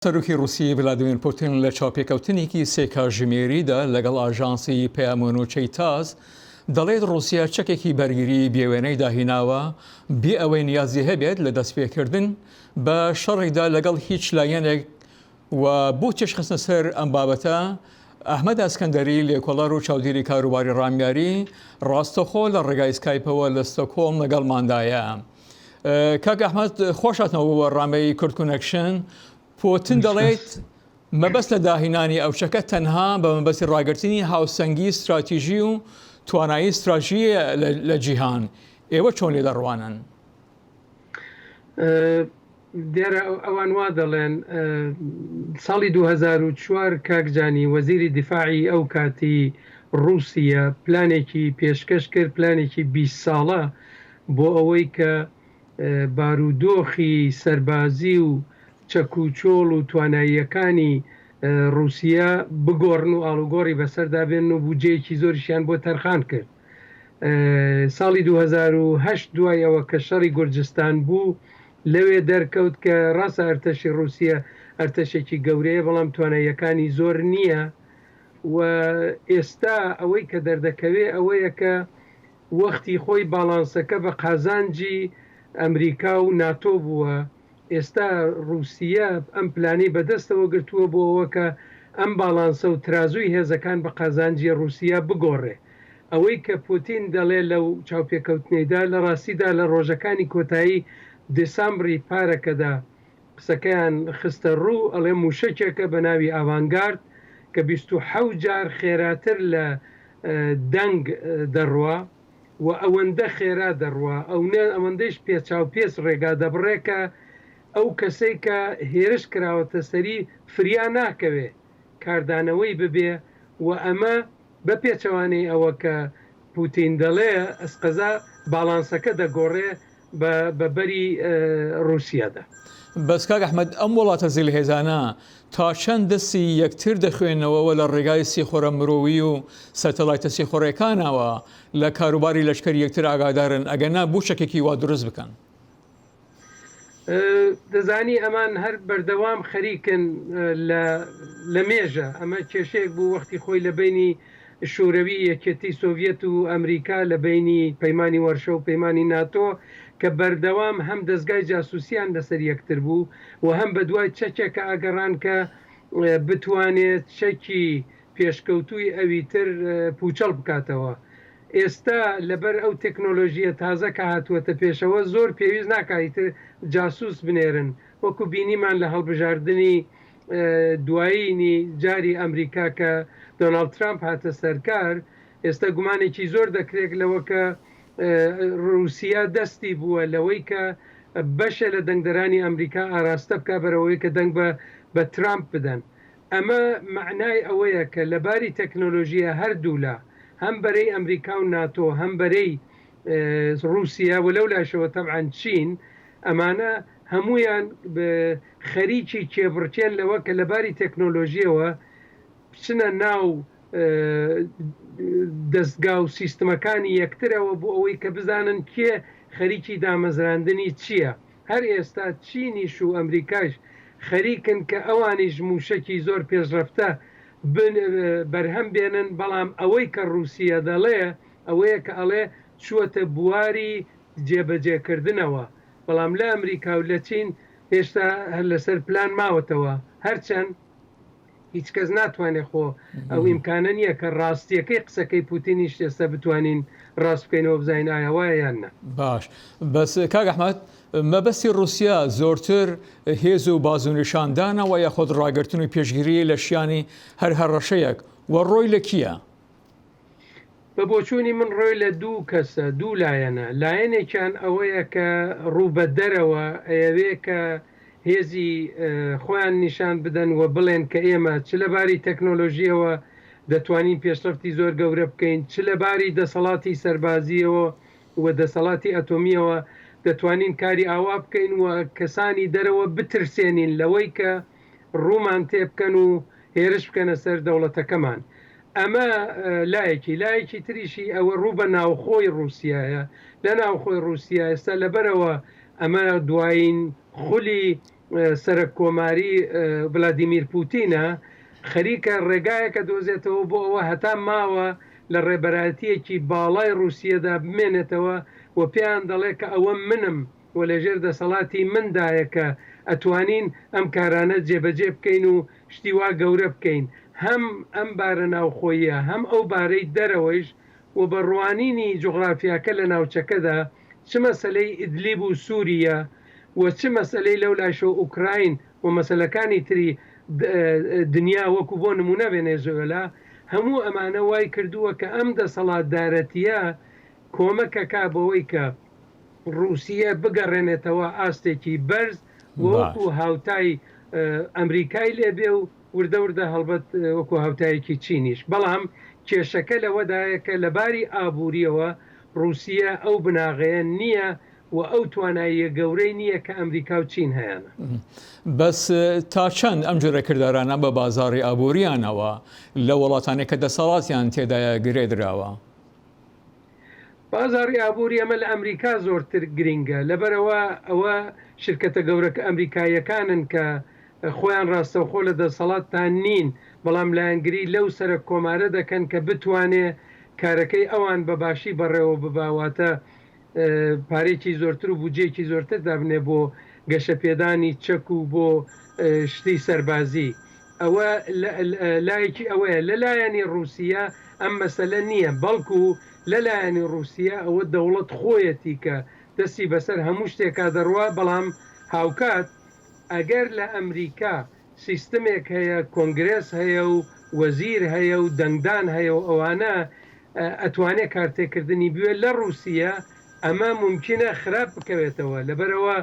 سەرۆکی رووسی ڤلادیمیر پوتین لە چاوپێکەوتنێکی سێ کاتژمێریدا لەگەڵ ئاژانسی پەیامۆنۆچەی تاس دەڵێت رووسیا چەکێکی بەرگری بێوێنەی داهێناوە بێ ئەوەی نیازی هەبێت لە دەستپێکردن بە شەڕێکدا لەگەڵ هیچ لایەنێک و بۆ تێشخستنە سەر ئەم بابەتە ئەحمەد ئەسکەندەری لێکۆڵەر و چاودێری کاروباری ڕامیاری ڕاستەخۆ لە ڕێگای سکایپەوە لە ستۆکۆڵم لەگەڵماندایە. کاک ئەحمەد خۆشهاتنەوە بۆ ڕامەی کورد کۆنەکشن. پۆتین دەڵێت مەبەست لە داهێنانی ئەوچەکە تەنها بە مەبەستی ڕاگررتنی هاوسەنگی استراتیژی و توانایی استراتیژیە لە جیهان. ئێوە چۆن لێ دەڕوانن؟ دیارە ئەوان وا دەڵێن ساڵی 2004 کاکجانی وەزیری دیفاعی ئەو کاتی رووسیا پلانێکی پێشکەش کرد، پلانێکی 20 ساڵە بۆ ئەوەی کە بارودۆخی سەربازی و چەکوچۆڵ و تواناییەکانی رووسیا بگۆڕن و ئاڵوگۆڕی بەسەردا بێن و بودجەیەکی زۆریشیان بۆ تەرخان کرد. ساڵی 2008 دوای ئەوە کە شەڕی گورجستان بوو لەوێ دەرکەوت کە ڕاستە ئەرتەشی رووسیا ئەرتەشێکی گەورەیە، بەڵام تواناییەکانی زۆر نییە و ئێستا ئەوەی کە دەردەکەوێ ئەوەیە کە وەختی خۆی باڵانسەکە بە قازانجی ئەمریکا و ناتۆ بووە. ئێستا رووسیا ئەم پلانەی بەدەستەوە گرتووە بۆ ئەوە کە ئەم باڵانسە و ترازووی هێزەکان بە قازانجی رووسیا بگۆڕێ. ئەوەی کە پوتین دەڵێ لەو چاوپێکەوتنێدا لە ڕاستیدا لە ڕۆژەکانی کۆتایی دسامبری پارەکەدا قسەکەیان خستە ڕوو، ئەڵێ موشەکێکە بە ناوی ئاڤانگارد کە 27 جار خێراتر لە دەنگ دەڕوا و ئەوەندە خێرا دەڕوا، ئەوەندەش پێچاوپێس ڕێگا دەبڕێکە ئەو کەسەی کە هێرش کراوەتە سەری فریا ناکەوێ کاردانەوەی ببێ و ئەمە بە پێچەوانەی ئەوە کە پوتین دەڵێ ئەسقەزا باڵانسەکە دەگۆڕێ بە بەری رووسیادا. بەس کاک ئەحمەد ئەم وڵاتە زیلهێزانە تا چەند دەستی یەکتر دەخوێنەوەەوە لە ڕێگای سیخۆرە مرۆوی و سەتەلایتە سیخۆڕەکانەوە لە کاروباری لەشکەر یەکتر ئاگادارن ئەگەنا بوو شەکێکی وا دروست بکەن. دەزانی ئەمان هەر بەردەوام خەریکن لە مێژە، ئەمە کێشەیەک بوو وەختی خۆی لە بینی شوروی یەکێتی سۆڤیەت و ئەمریکا لە بینی پەیمانی وەرشە و پەیمانی ناتۆ کە بەردەوام هەم دەستگای جاسووسیان لەسەر یەکتر بوو و هەم بە دوای چەکێکە ئاگەڕان کە بتوانێت چەکی پێشکەوتووی ئەوی تر پوچەڵ بکاتەوە. ئێستا لەبەر ئەو تەکنۆلۆژیە تازە کە هاتووەتە پێشەوە زۆر پێویست ناکایتر جاسووس بنێرن، وەکو بینیمان لە هەڵبژاردننی دوایینی جاری ئەمریکا کە دۆناڵد ترامپ هاتە سەرکار. ئێستا گومانێکی زۆر دەکرێت لەوە کە رووسیا دەستی بووە لەوەی کە بەشە لە دەنگدەرانی ئەمریکا ئاراستە بکە بەرەوەی کە دەنگ بە ترامپ بدەن. ئەمە معنای ئەوەیە کە لەباری تەکنۆلۆژیە هەردوولا هەم بەرەی ئەمریکا و ناتۆ هەم بەرەی رووسیا و لەو لاشەوە تەبعاً چین، ئەمانە هەمویان خەریکی کێبڕکێن لەوە کە لەباری تەکنۆلۆژیەوە بچنە ناو دەستگا و سیستمەکانی یەکترەوە بۆ ئەوەی کە بزانن کێ خەریکی دامەزراندنی چییە. هەر ئێستا چینیش و ئەمریکاش خەریکن کە ئەوانیش موشەکی زۆر پێشرەفتە بەرهەم بێنن، بەڵام ئەوەی کە رووسیا دەڵێ ئەوەیە کە ئەڵێ چووەتە بواری جێبەجێکردنەوە، بەڵام لە ئەمریکا و لە چین هێشتا هەر لەسەر پلان ماوەتەوە، هەرچەند هیچ کەس ناتوانێت خۆ ئەو ئیمکانە نییە کە ڕاستیەکەی قسەکەی پوتینیش ئێستا بتوانین ڕاست بکەینەوە بزانین ئایا وایە یان نە. باش، بەس کاک ئەحمەد مەبەستی رووسیا زۆرتر هێز و بازونیشاندانەوە یاخۆت ڕاگرتن و پێشگیری لە شیانی هەر هەڕەشەیەک و ڕۆی لە کیە؟ بە بۆچوونی من ڕۆی لە دوو کەسە، دوو لایەنە. لایەنێکیان ئەوەیە کە ڕووبەدەرەوە ئەیەوێ کە هێزی خۆیان نیشان بدەن و بڵێن کە ئێمە چ لەباری تەکنۆلۆژیەوە دەتوانین پێشرفتی زۆر گەورە بکەین، چ لەباری دەسەڵاتی سەربازیەوە و دەسەڵاتی ئەتۆمیەوە دەتوانین کاری ئاوا بکەین و کەسانی دەرەوە بترسێنین لەوەی کە ڕوومان تێ بکەن و هێرش بکەنە سەر دەوڵەتەکەمان. ئەمە لایەکی تریشی ئەوە ڕوو بە ناوخۆی رووسایە. لە ناوخۆی رووسیا ئێستا لەبەرەوە ئەمە دوایین خولی سەرک کۆماری ڤلادیمیر پوتینە خەریکە ڕێگایەکە دۆزێتەوە بۆ ئەوە هەتا ماوە لە ڕێبەرایەتیەکی باڵای رووسیەدا بمێنێتەوە و پێیان دەڵێ کە ئەوە منم و لەژێر دەسەڵاتی مندایە کە ئەتوانین ئەم کارانە جێبەجێ بکەین و شتی وا گەورە بکەین هەم ئەم بارە ناوخۆیە هەم ئەو بارەی دەرەوەیش و بەڕوانینی جوغرافیاکە لە ناوچەکەدا چ مەسەلەی ئیدلیب و سووریە و چ مەسەلەی لەو لاشۆ ئوکراین و مەسەلەکانی تری دنیا وەکو بۆ نمونە ڤێنێزوێلا هەموو ئەمانە وای کردووە کە ئەم دەسەڵاتدارەتیە کۆمەکەکا بەوەی کە رووسیە بگەڕێنێتەوە ئاستێکی بەرز وەکو هاوتای ئەمریکای لێبێ و وردە وردە هەڵبەت وەکو هاوتایەکی چینیش بەڵام کێشەکە لەوەدایە کە لە باری ئابوووریەوە رووسیە ئەو بناغەیە نییە و ئەو تواناییە گەورەی نییە کە ئەمریکا و چین هەیەە بەس تا چەند ئەم جۆرە کردارانە بە بازاڕی ئابوووریانەوە لە وڵاتانێک کە دەسەڵاتیان تێدایە گرێدراوە بازاڕی ئابووری ئەمە لە ئەمریکا زۆرتر گرینگە لەبەرەوە ئەوە شرکەتە گەورەکە ئەمریکایەکانن کە خۆیان ڕاستەوخۆ لە دەسەڵاتتان نین بەڵام لایەنگری لەو سەر کۆمارە دەکەن کە بتوانێ کارەکەی ئەوان بەباشی بەڕێوە بباواتە پارێکی زۆرتر و بودجێکی زۆرتر دابنێ بۆ گەشە پێدانی چەک و بۆ شتی سەربازی ئەوە لایەکی ئەوەیە لەلایەنی رووسیا ئەم مەسەلە نییە بەڵکو لەلایەنی رووسیا ئەوە دەوڵەت خۆیەتی کە دەستی بەسەر هەموو شتێکا دەڕوا بەڵام هاوکات ئەگەر لە ئەمریکا سیستمێک هەیە کۆنگرس هەیە و وەزیر هەیە و دەنگدان هەیە و ئەوانە ئەتوانێت کارتێکردنی بوێت لە رووسیا ئەمە ممکنە خراپ بکەوێتەوە لەبەرەوە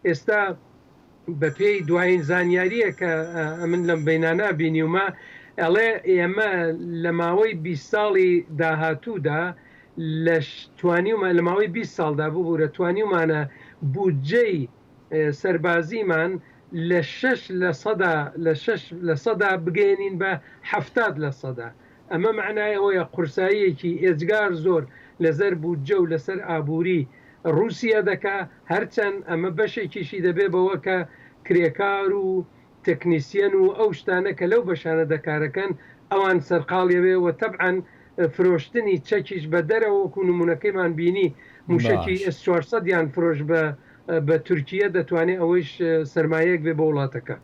ئێستا بە پێی دوایین زانیاریە کە من لەم بینانە بینیومە ئەڵێ ئێمە لە ماوەی 20 ساڵی داهاتوودا لە ماوەی 20 ساڵدا بوو توانیمانە بودجەی سەربازیمان لە 6% بگەێنین بە 70%. ئەمە معنای ئەوەیە قورساییەکی ئێجگار زۆر لەسەر بودجە و لەسەر ئابووری رووسیا دەکا هەرچەند ئەمە بەشێکیشی دەبێ بەوە کە کرێکار و تەکنیسیەن و ئەو شتانە کە لەو بەشانە دەکارەکەن ئەوان سەرقاڵیەوێ و تەبعاً فرۆشتنی چەکیش بە دەرەوە وەکو نمونونەکەیمان بینی موشکی S400 یان فرۆش بە تورکیە دەتوانێت ئەوەیش سەرمایەک بێ بە وڵاتەکە.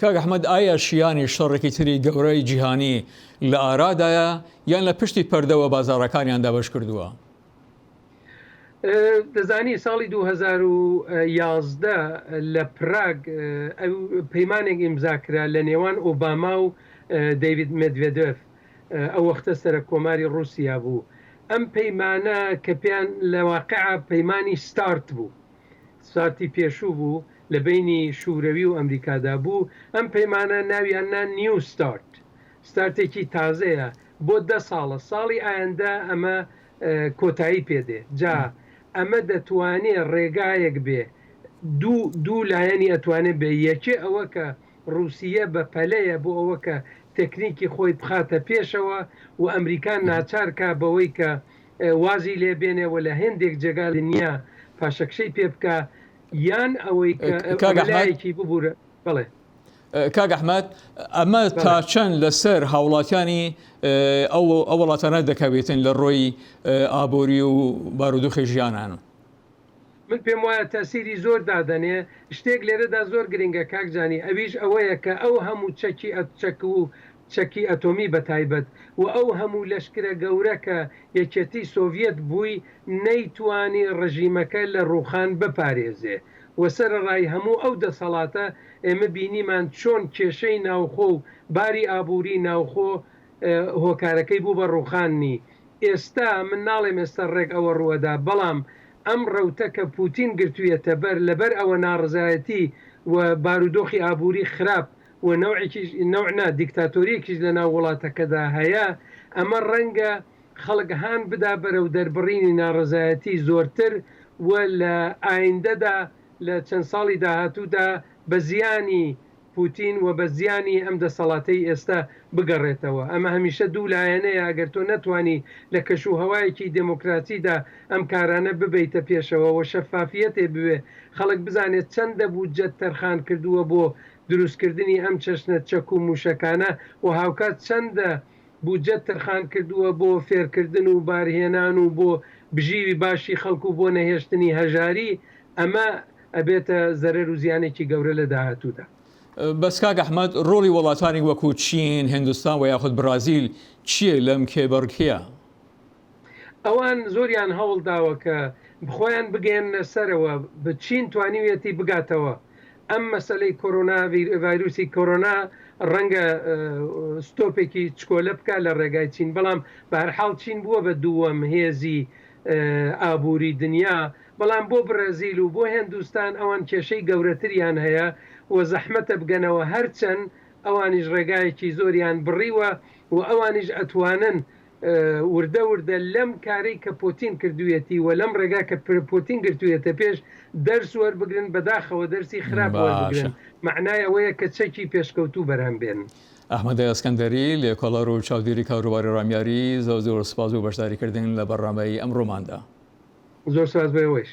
کاک ئەحمەد ئایا شیانی شەڕێکی تری گەورەی جیهانی لە ئارادایە یان لە پشتی پەردەوە بازاڕەکانیان دابش کردووە؟ دەزانی ساڵی 2011 لە پراگ پەیمانێک ئیمزاکرا لە نێوان ئۆباما و دەیڤید مێدڤێدۆف ئەو وەختە سەرە کۆماری رووسیا بوو. ئەم پەیمانە کە پێیان لە واقعا پەیمانی ستارت بوو ساتی پێشوو بوو لە بینی شوورەوی و ئەمریکادا بوو ئەم پەیمانە ناویاننا نیو ستارتێکی تازەیە بۆ 10 ساڵە ساڵی ئایندە ئەمە کۆتایی پێدێ جا ئەمە دەتوانێت ڕێگایەک بێ دوو لایەنی ئەتوانێت بێ یەکێ ئەوە کە رووسیە بە پەلەیە بۆ ئەوە کە تەکنیکی خۆی بخاتە پێشەوە و ئەمریکان ناچارکە بەوەی کە وازی لێبێنێەوە لە هێندێک جێگا دنیا پاشەکشەی پێ بکە یان ئەوەی کەلایەکی ببوورە بڵێ. کاک ئەحمەد ئەمە تا چەند لەسەر هاوڵاتیانی ئەو وڵاتانە دەکەوێتن لە ڕۆی ئابووری و بارودۆخی ژیانان؟ من پێم وایە تەسیری زۆر دادەنێ شتێک لێرەدا زۆر گرنگە کاکجانی ئەویش ئەوەیە کە ئەو هەموو چەکی ئەتۆمی بەتایبەت و ئەو هەموو لەشکرە گەورەکە یەکێتی سۆڤێت بووی نەیتوانی ڕژیمەکە لە ڕووخان بپارێزێ وەسەر ڕای هەموو ئەو دەسەڵاتە ئێمە بینیمان چۆن کێشەی ناوخۆ و باری ئابووری ناوخۆ هۆکارەکەی بوو بە ڕووخاننی. ئێستا من ناڵێم ئێستا ڕێک ئەوە ڕوەدا بەڵام ئەم ڕەوتە کە پوتین گرتوویەتە لەبەر ئەوە ناڕزایەتی و بارودۆخی ئابووری خراپ و نەوعنا دیکتاتۆریەکیش لە ناو وڵاتەکەدا هەیە ئەمە ڕەنگە خەڵکهان بدا بەرەو دەربڕینی ناڕزایەتی زۆرتر و لە ئایندەدا لە چەند ساڵی داهاتوودا بە زیانی پوتین و بە زیانی ئەم دەسەڵاتەی ئێستا بگەڕێتەوە. ئەمە هەمیشە دوو لایەنەیە، ئەگەر تۆ نەتوانی لە کەشوهەوایەکی دموکراسیدا ئەم کارانە ببیتە پێشەوە و شەفافیەتێ بوێ، خەڵک بزانێت چەندە بودجەت تەرخان کردووە بۆ دروستکردنی ئەم چەشنە چەک و موشەکانە و هاوکات چەندە بودجەت تەرخان کردووە بۆ فێرکردن و بارهێنان و بۆ بژیوی باشی خەڵکو بۆ نەهێشتنی هەژاری، ئەمە ئەبێتە زەرەر و زیانێکی گەورە لە داهاتوودا. بەس کاک ئەحمەد، ڕۆڵی وڵاتانی وەکو چین، هندستان و یاخود برازیل چییە لەم کێبەرکیە؟ ئەوان زۆریان هەوڵ داوە کە بخۆیان بگەێنە سەرەوە، بە چین توانیوێتی بگاتەوە ئەم مەسەلەی کۆرۆنا ڤایرۆسی کۆرۆنا ڕەنگە ستۆپێکی چکۆلە بکە لە ڕێگای چین، بەڵام بە هەرحاڵ چین بووە بە دووەم هێزی ئابووری دنیا، بەڵام بۆ برازیل و بۆ هندوستان ئەوان کێشەی گەورەتریان هەیە و زەحمەتە بگەنەوە، هەرچەند ئەوانیش ڕێگایەکی زۆریان بڕیوە و ئەوانیش ئەتوانن وردە وردە لەم کارەی کە پۆتین کردوێتی و لەم ڕێگا کە پۆتین گرتوێتە پێش دەرس وەربگرن، بەداخەوە دەرسی خراپ وەربگرن، معنای ئەوەیە کە چەکی پێشکەوتوو بەرهەم بێن. ئەحمەد ئەسکەندەری، لێکۆڵەر و چاودێری کاروباری ڕامیاری، زۆر سوپاس و بەشداریکردن لە بەڕامەی ئەمڕۆماندا. زۆر سپاس بەوەش.